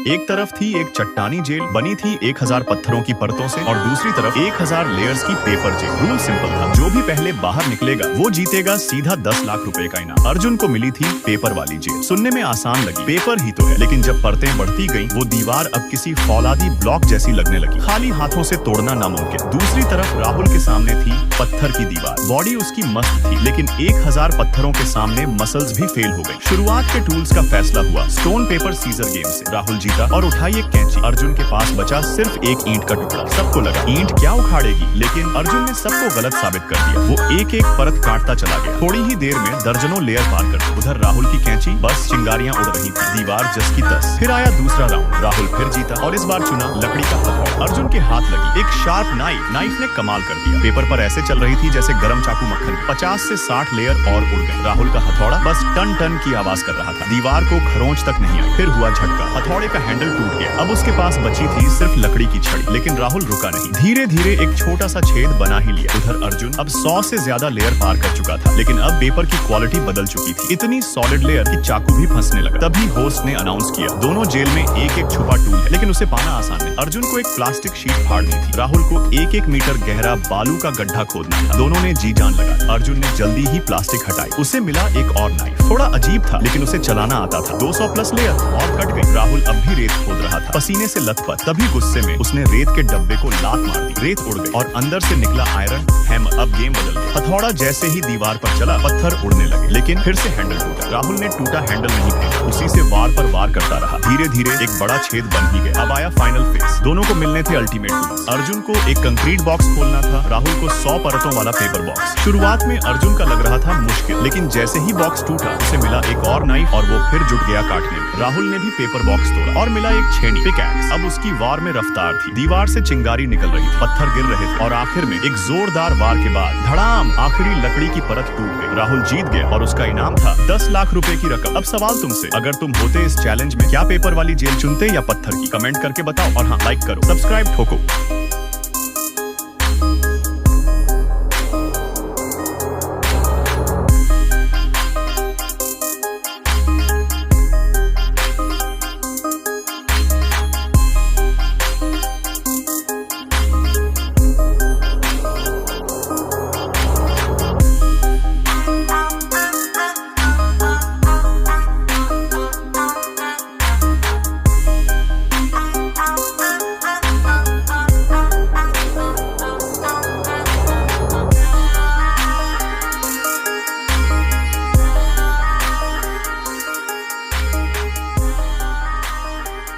एक तरफ थी एक चट्टानी जेल बनी थी 1000 पत्थरों की परतों से और दूसरी तरफ 1000 लेयर्स की पेपर जेल। रूल सिंपल था, जो भी पहले बाहर निकलेगा वो जीतेगा सीधा 10 लाख रुपए का इनाम। अर्जुन को मिली थी पेपर वाली जेल। सुनने में आसान लगी, पेपर ही तो है, लेकिन जब परतें बढ़ती गईं, वो दीवार अब किसी फौलादी ब्लॉक जैसी लगने लगी। खाली हाथों से तोड़ना नामुमकिन। दूसरी तरफ राहुल के सामने थी पत्थर की दीवार। बॉडी उसकी मस्त थी, लेकिन 1000 पत्थरों के सामने मसल्स भी फेल हो गई। शुरुआत के टूल्स का फैसला हुआ स्टोन पेपर सीजर गेम से। राहुल जीता और उठाई एक कैंची। अर्जुन के पास बचा सिर्फ एक ईंट का टुकड़ा। सबको लगा ईंट क्या उखाड़ेगी, लेकिन अर्जुन ने सबको गलत साबित कर दिया। वो एक एक परत काटता चला गया। थोड़ी ही देर में दर्जनों लेयर पार कर दी। उधर राहुल की कैंची बस चिंगारियां उड़ रही थी। दीवार जस की तस। फिर आया दूसरा राउंड। राहुल फिर जीता और इस बार चुना लकड़ी का हथौड़ा। अर्जुन के हाथ लगी एक शार्प नाइफ। नाइफ ने कमाल कर दिया। पेपर पर ऐसे चल रही थी जैसे गरम चाकू मक्खन। 50 से 60 लेयर और उड़ गए। राहुल का हथौड़ा बस टन टन की आवाज कर रहा था। दीवार को खरोंच तक नहीं आई। फिर हुआ झटका, हथौड़े का हैंडल टूट गया। अब उसके पास बची थी सिर्फ लकड़ी की छड़ी। लेकिन राहुल रुका नहीं। धीरे धीरे एक छोटा सा छेद बना ही लिया। उधर अर्जुन अब 100 से ज्यादा लेयर पार कर चुका था, लेकिन अब पेपर की क्वालिटी बदल चुकी थी। इतनी सॉलिड लेयर कि चाकू भी फंसने लगा। तभी होस्ट ने अनाउंस किया दोनों जेल में एक एक छुपा टूल है, लेकिन उसे पाना आसान नहीं। अर्जुन को एक प्लास्टिक शीट फाड़नी थी। राहुल को 1-1 मीटर गहरा बालू का गड्ढा खोदना था। दोनों ने जी जान लगा। अर्जुन ने जल्दी ही प्लास्टिक हटाई। उसे मिला एक और नाइफ। थोड़ा अजीब था, लेकिन उसे चलाना आता था। 200 प्लस लेयर और कट गई। राहुल अब भी रेत खोद रहा था, पसीने से लथपथ। तभी गुस्से में उसने रेत के डब्बे को लात मार दी। रेत उड़ गई और अंदर से निकला आयरन हैमर। अब गेम बदल गया। हथौड़ा जैसे ही दीवार पर चला, पत्थर उड़ने लगे, लेकिन फिर से हैंडल टूटा। राहुल ने टूटा हैंडल नहीं फेंका, उसी से वार पर वार करता रहा। धीरे धीरे एक बड़ा छेद बन ही गया। अब आया फाइनल फेस। दोनों को मिलने थे अल्टीमेट टूल्स। अर्जुन को एक कंक्रीट बॉक्स खोलना था, राहुल को 100 परतों वाला पेपर बॉक्स। शुरुआत में अर्जुन का लग रहा था मुश्किल, लेकिन जैसे ही बॉक्स टूटा, उसे मिला एक और नाइफ और वो फिर जुट गया काटने में। राहुल ने भी पेपर बॉक्स तोड़ा और मिला एक छेनी, पिकैक्स। अब उसकी वार में रफ्तार थी। दीवार से चिंगारी निकल रही थी, पत्थर गिर रहे थे और आखिर में एक जोरदार वार के बाद धड़ाम, आखिरी लकड़ी की परत टूट गई। राहुल जीत गया और उसका इनाम था 10 लाख रुपए की रकम। अब सवाल तुमसे, अगर तुम होते इस चैलेंज में, क्या पेपर वाली जेल चुनते या पत्थर की? कमेंट करके बताओ और हाँ, लाइक करो, सब्सक्राइब ठोको।